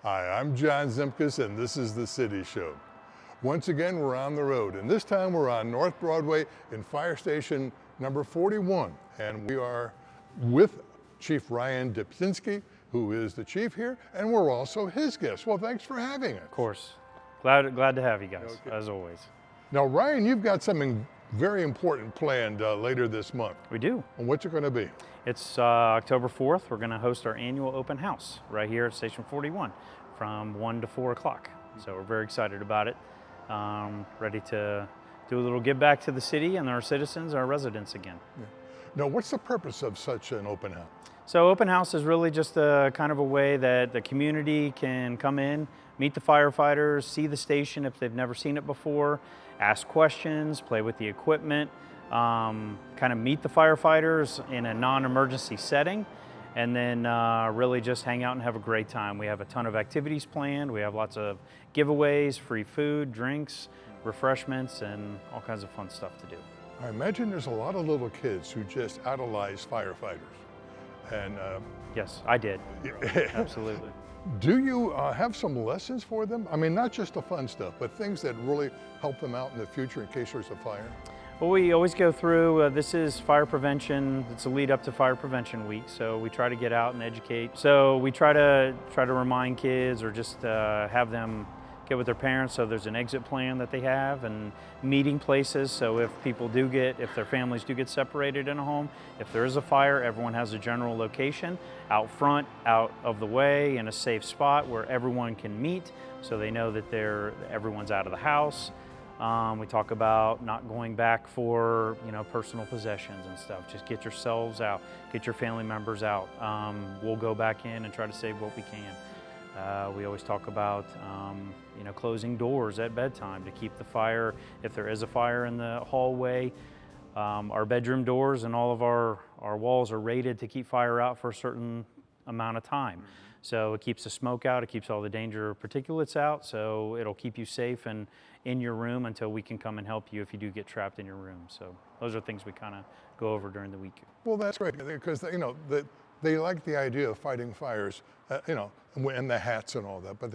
Hi, I'm John Zimkus, and this is The City Show. Once again, we're on the road, and this time we're on North Broadway in Fire Station number 41, and we are with Chief Ryan Dipzinski, who is the chief here, and we're also his guests. Well, thanks for having us. Of course. Glad to have you guys, Okay. as always. Now, Ryan, you've got something very important planned later this month. We do. And what's it going to be? It's October 4th. We're going to host our annual open house right here at Station 41 from 1 to 4 o'clock. So we're very excited about it. Ready to do a little give back to the city and our citizens, our residents again. Yeah. Now, what's the purpose of such an open house? So open house is really just a kind of a way that the community can come in, meet the firefighters, see the station if they've never seen it before, ask questions, play with the equipment, kind of meet the firefighters in a non-emergency setting, and then really just hang out and have a great time. We have a ton of activities planned. We have lots of giveaways, free food, drinks, refreshments, and all kinds of fun stuff to do. I imagine there's a lot of little kids who just idolize firefighters. And yes, I did. Absolutely. Do you have some lessons for them? I mean, not just the fun stuff, but things that really help them out in the future in case there's a fire? Well, we always go through, this is fire prevention. It's a lead up to Fire Prevention Week, so we try to get out and educate. So we try to remind kids or just have them get with their parents, so there's an exit plan that they have, and meeting places, so if their families do get separated in a home, if there is a fire, everyone has a general location out front, out of the way, in a safe spot where everyone can meet, so they know that everyone's out of the house. We talk about not going back for personal possessions and stuff. Just get yourselves out, get your family members out. We'll go back in and try to save what we can. We always talk about closing doors at bedtime to keep the fire, if there is a fire in the hallway. Our bedroom doors and all of our walls are rated to keep fire out for a certain amount of time. So it keeps the smoke out, it keeps all the danger particulates out, so it'll keep you safe and in your room until we can come and help you if you do get trapped in your room. So those are things we kind of go over during the week. Well, that's great, because they like the idea of fighting fires, and the hats and all that, but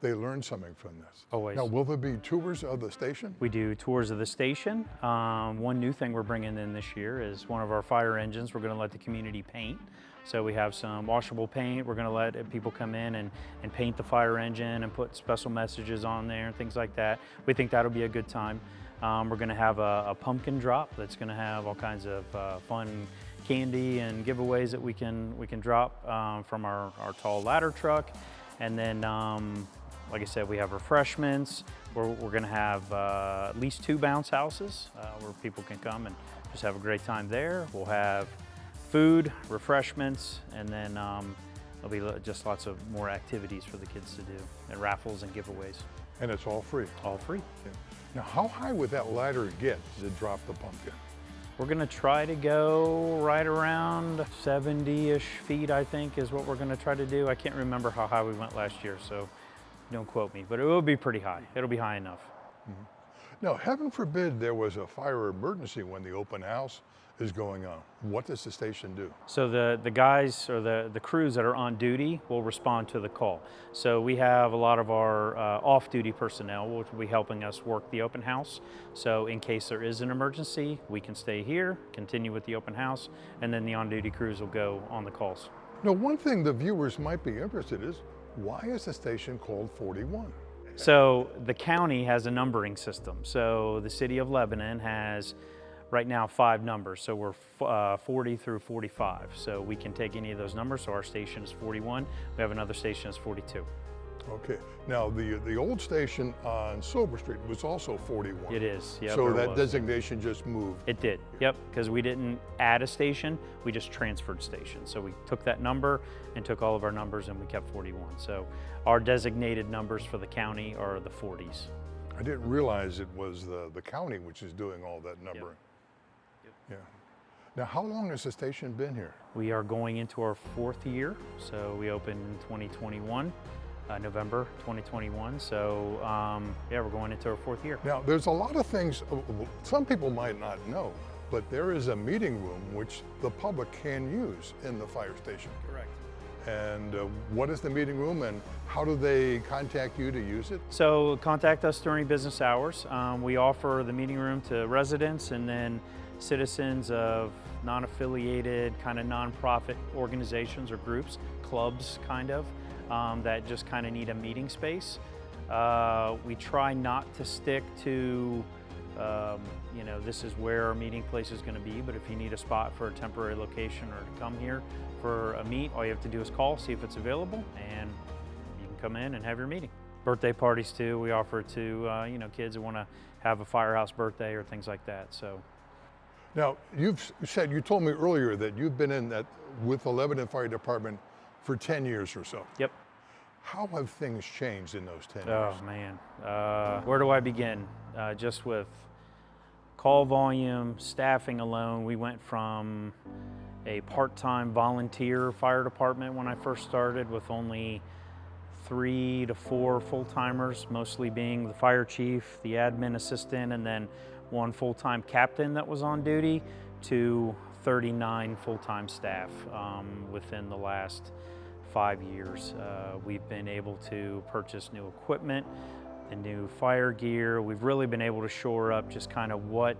they learn something from this. Always. Now, will there be tours of the station? We do tours of the station. One new thing we're bringing in this year is one of our fire engines. We're going to let the community paint. So we have some washable paint. We're going to let people come in and paint the fire engine and put special messages on there and things like that. We think that'll be a good time. We're going to have a pumpkin drop that's going to have all kinds of fun candy and giveaways that we can drop from our tall ladder truck. And then, like I said, we have refreshments. We're going to have at least 2 bounce houses where people can come and just have a great time there. We'll have food, refreshments, and then there'll be just lots of more activities for the kids to do, and raffles and giveaways. And it's all free? All free. Yeah. Now, how high would that ladder get to drop the pumpkin? We're going to try to go right around 70-ish feet, I think, is what we're going to try to do. I can't remember how high we went last year, so don't quote me, but it will be pretty high. It'll be high enough. Mm-hmm. Now, heaven forbid there was a fire emergency when the open house is going on. What does the station do? So the guys or the crews that are on duty will respond to the call. So we have a lot of our off-duty personnel which will be helping us work the open house. So in case there is an emergency, we can stay here, continue with the open house, and then the on-duty crews will go on the calls. Now, one thing the viewers might be interested is, why is the station called 41? So the county has a numbering system. So the city of Lebanon has right now 5 numbers, so we're 40 through 45. So we can take any of those numbers, so our station is 41. We have another station that's 42. Okay. Now, the old station on Silver Street was also 41. It is, yeah. So that designation just moved. It did, yep, because we didn't add a station, we just transferred stations. So we took that number and took all of our numbers and we kept 41. So our designated numbers for the county are the 40s. I didn't realize it was the county which is doing all that numbering. Yep. Yeah. Now, how long has the station been here? We are going into our 4th year, so we opened in 2021. November 2021, so yeah, we're going into our 4th year. Now, there's a lot of things some people might not know, but there is a meeting room which the public can use in the fire station. Correct. And what is the meeting room and how do they contact you to use it? So contact us during business hours. We offer the meeting room to residents and then citizens of non-affiliated kind of nonprofit organizations or groups, clubs kind of, that just kind of need a meeting space. We try not to stick to, you know, this is where our meeting place is going to be, but if you need a spot for a temporary location or to come here for a meet, all you have to do is call, see if it's available, and you can come in and have your meeting. Birthday parties too, we offer to, you know, kids that want to have a firehouse birthday or things like that. So. Now, you told me earlier that you've been in that with the Lebanon Fire Department for 10 years or so. Yep. How have things changed in those 10 years? Oh man, where do I begin? Just with call volume, staffing alone, we went from a part-time volunteer fire department when I first started with only 3 to 4 full-timers, mostly being the fire chief, the admin assistant, and then 1 full-time captain that was on duty, to 39 full-time staff within the last 5 years. We've been able to purchase new equipment and new fire gear. We've really been able to shore up just kind of what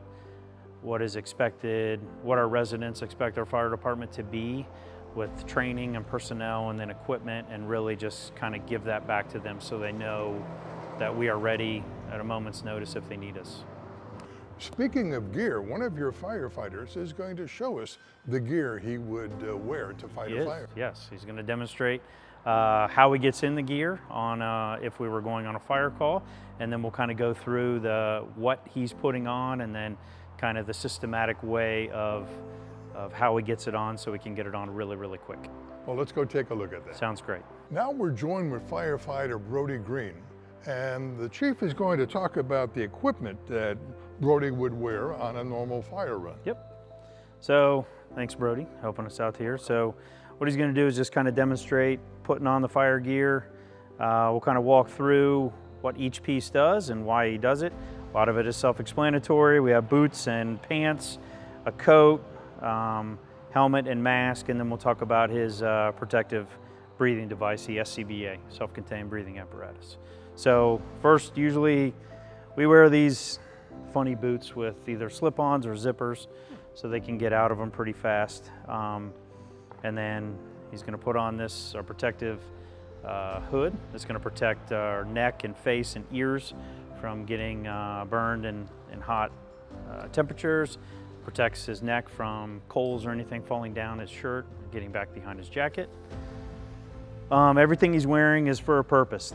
is expected, what our residents expect our fire department to be, with training and personnel and then equipment, and really just kind of give that back to them so they know that we are ready at a moment's notice if they need us. Speaking of gear, one of your firefighters is going to show us the gear he would wear to fight a fire. Yes, he's going to demonstrate how he gets in the gear on if we were going on a fire call, and then we'll kind of go through what he's putting on, and then kind of the systematic way of how he gets it on so we can get it on really, really quick. Well, let's go take a look at that. Sounds great. Now we're joined with firefighter Brody Green, and the chief is going to talk about the equipment that Brody would wear on a normal fire run. Yep. So thanks, Brody, helping us out here. So what he's going to do is just kind of demonstrate putting on the fire gear. We'll kind of walk through what each piece does and why he does it. A lot of it is self-explanatory. We have boots and pants, a coat, helmet and mask, and then we'll talk about his protective breathing device, the SCBA, self-contained breathing apparatus. So first, usually we wear these funny boots with either slip-ons or zippers so they can get out of them pretty fast. And then he's going to put on this protective hood that's going to protect our neck and face and ears from getting burned in hot temperatures. Protects his neck from coals or anything falling down his shirt, getting back behind his jacket. Everything he's wearing is for a purpose.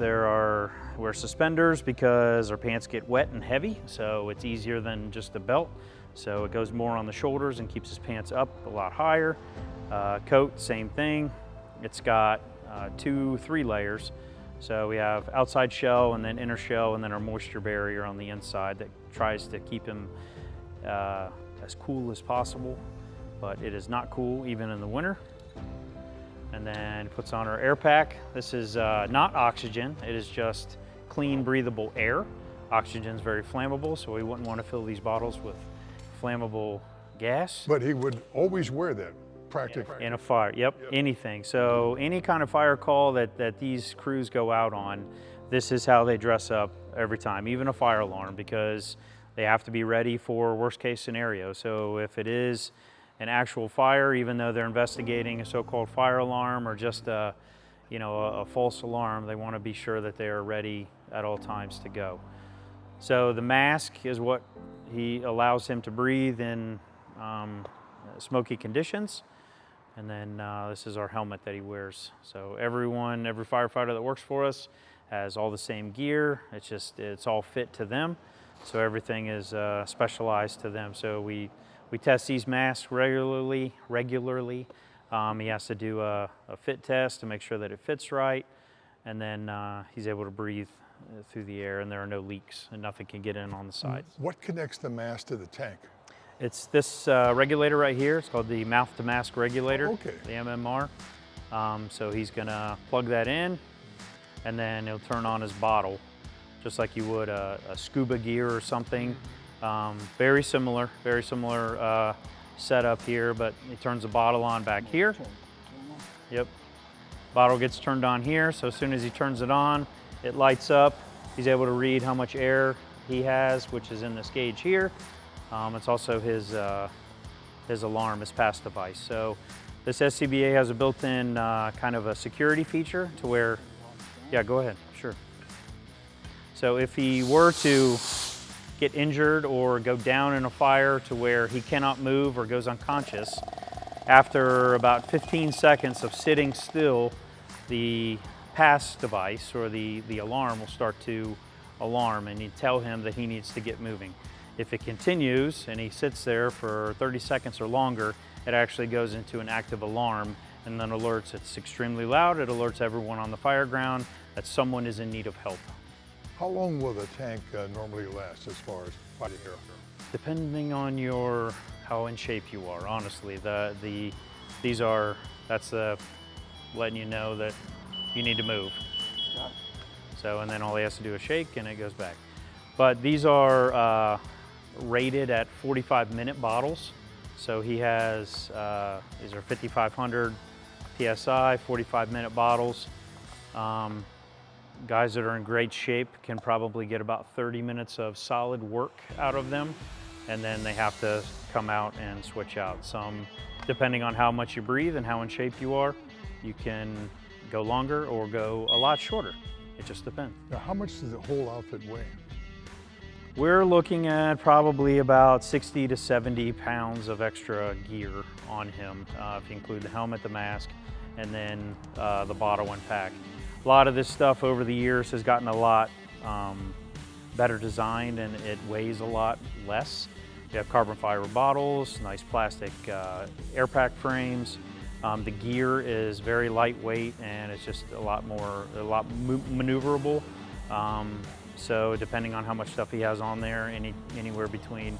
Wear suspenders because our pants get wet and heavy, so it's easier than just a belt. So it goes more on the shoulders and keeps his pants up a lot higher. Coat, same thing. It's got 2-3 layers. So we have outside shell and then inner shell and then our moisture barrier on the inside that tries to keep him as cool as possible, but it is not cool even in the winter. And then puts on our air pack. This is not oxygen, it is just clean, breathable air. Oxygen is very flammable, so we wouldn't want to fill these bottles with flammable gas. But he would always wear that, practically. In a fire, yep, anything. So any kind of fire call that these crews go out on, this is how they dress up every time, even a fire alarm, because they have to be ready for worst case scenario. So if it is an actual fire, even though they're investigating a so-called fire alarm or just a false alarm, they want to be sure that they are ready at all times to go. So the mask is what allows him to breathe in smoky conditions. And then this is our helmet that he wears. So every firefighter that works for us has all the same gear. It's all fit to them. So everything is specialized to them. So we test these masks regularly. He has to do a fit test to make sure that it fits right. And then he's able to breathe through the air and there are no leaks and nothing can get in on the side. What connects the mask to the tank? It's this regulator right here. It's called the mouth-to-mask regulator, okay. The MMR. So he's gonna plug that in and then he'll turn on his bottle, just like you would a scuba gear or something. Very similar setup here, but he turns the bottle on back here. Yep. Bottle gets turned on here, so as soon as he turns it on, it lights up. He's able to read how much air he has, which is in this gauge here. It's also his alarm, his pass device. So this SCBA has a built-in kind of a security feature to where, yeah, go ahead, sure. So if he were to get injured or go down in a fire to where he cannot move or goes unconscious, after about 15 seconds of sitting still, the pass device or the alarm will start to alarm and you tell him that he needs to get moving. If it continues and he sits there for 30 seconds or longer, it actually goes into an active alarm and then alerts. It's extremely loud. It alerts everyone on the fire ground that someone is in need of help. How long will the tank normally last as far as fighting air? Depending on how in shape you are, honestly. That's letting you know that you need to move. So, and then all he has to do is shake and it goes back. But these are rated at 45-minute bottles. So he has, these are 5,500 PSI, 45-minute bottles. Guys that are in great shape can probably get about 30 minutes of solid work out of them, and then they have to come out and switch out. Some, depending on how much you breathe and how in shape you are, you can go longer or go a lot shorter. It just depends. Now, how much does the whole outfit weigh? We're looking at probably about 60 to 70 pounds of extra gear on him, if you include the helmet, the mask, and then the bottle and pack. A lot of this stuff over the years has gotten a lot better designed and it weighs a lot less. We have carbon fiber bottles, nice plastic air pack frames. The gear is very lightweight and it's just a lot maneuverable. So depending on how much stuff he has on there, anywhere between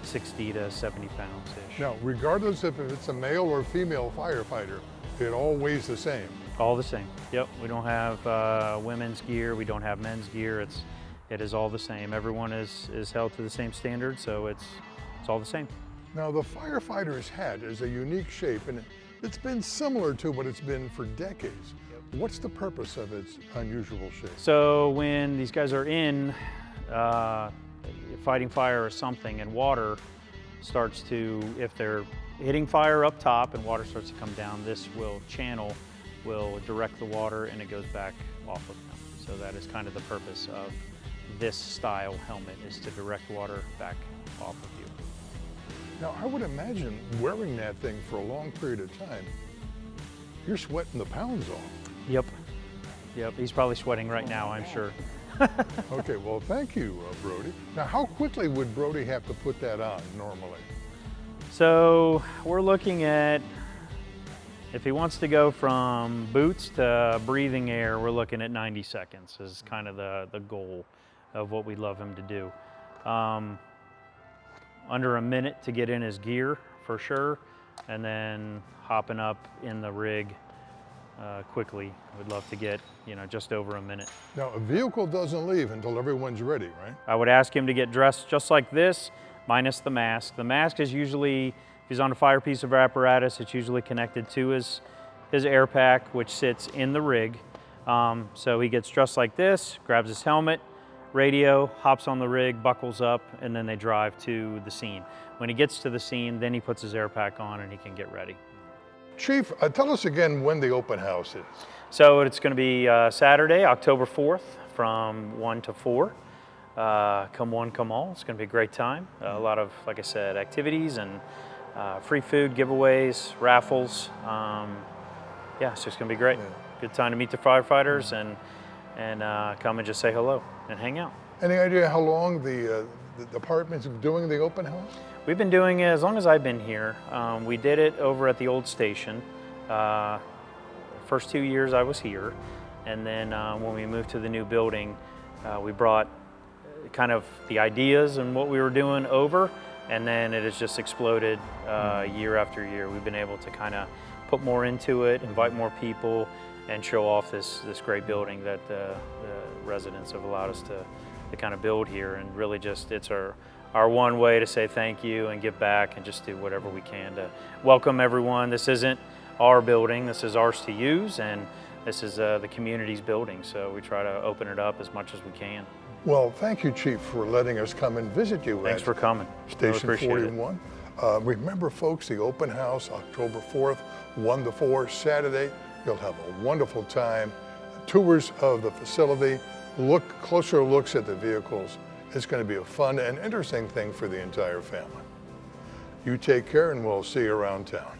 60 to 70 pounds-ish. Now, regardless if it's a male or female firefighter, it all weighs the same. All the same. Yep. We don't have women's gear. We don't have men's gear. It is all the same. Everyone is held to the same standard, so it's all the same. Now, the firefighter's hat is a unique shape, and it's been similar to what it's been for decades. Yep. What's the purpose of its unusual shape? So when these guys are in fighting fire or something, and water starts to, if they're hitting fire up top and water starts to come down, this channel will direct the water and it goes back off of them. So that is kind of the purpose of this style helmet, is to direct water back off of you. Now, I would imagine wearing that thing for a long period of time, you're sweating the pounds off. Yep. He's probably sweating right now, I'm sure. Okay, well, thank you, Brody. Now, how quickly would Brody have to put that on normally? So we're looking at, if he wants to go from boots to breathing air, we're looking at 90 seconds is kind of the goal of what we'd love him to do. Under a minute to get in his gear for sure, and then hopping up in the rig quickly. We'd love to get, just over a minute. Now, a vehicle doesn't leave until everyone's ready, right? I would ask him to get dressed just like this, minus the mask. The mask is usually, if he's on a fire piece of apparatus, it's usually connected to his air pack, which sits in the rig. So he gets dressed like this, grabs his helmet, radio, hops on the rig, buckles up, and then they drive to the scene. When he gets to the scene, then he puts his air pack on and he can get ready. Chief, tell us again when the open house is. So it's going to be Saturday, October 4th from 1 to 4. Come one, come all. It's going to be a great time. A lot of, like I said, activities and free food, giveaways, raffles. Yeah, so it's going to be great. Good time to meet the firefighters and come and just say hello and hang out. Any idea how long the department's doing the open house? We've been doing it as long as I've been here. We did it over at the old station. First 2 years I was here, and then when we moved to the new building, we brought kind of the ideas and what we were doing over, and then it has just exploded year after year. We've been able to kind of put more into it, invite more people, and show off this great building that the residents have allowed us to kind of build here. And really just, it's our one way to say thank you and give back and just do whatever we can to welcome everyone. This isn't our building, this is ours to use, and This is the community's building, so we try to open it up as much as we can. Well, thank you, Chief, for letting us come and visit you Thanks for coming. Station Really appreciate 41. Remember, folks, the open house, October 4th, 1 to 4, Saturday. You'll have a wonderful time. Tours of the facility, closer looks at the vehicles. It's going to be a fun and interesting thing for the entire family. You take care, and we'll see you around town.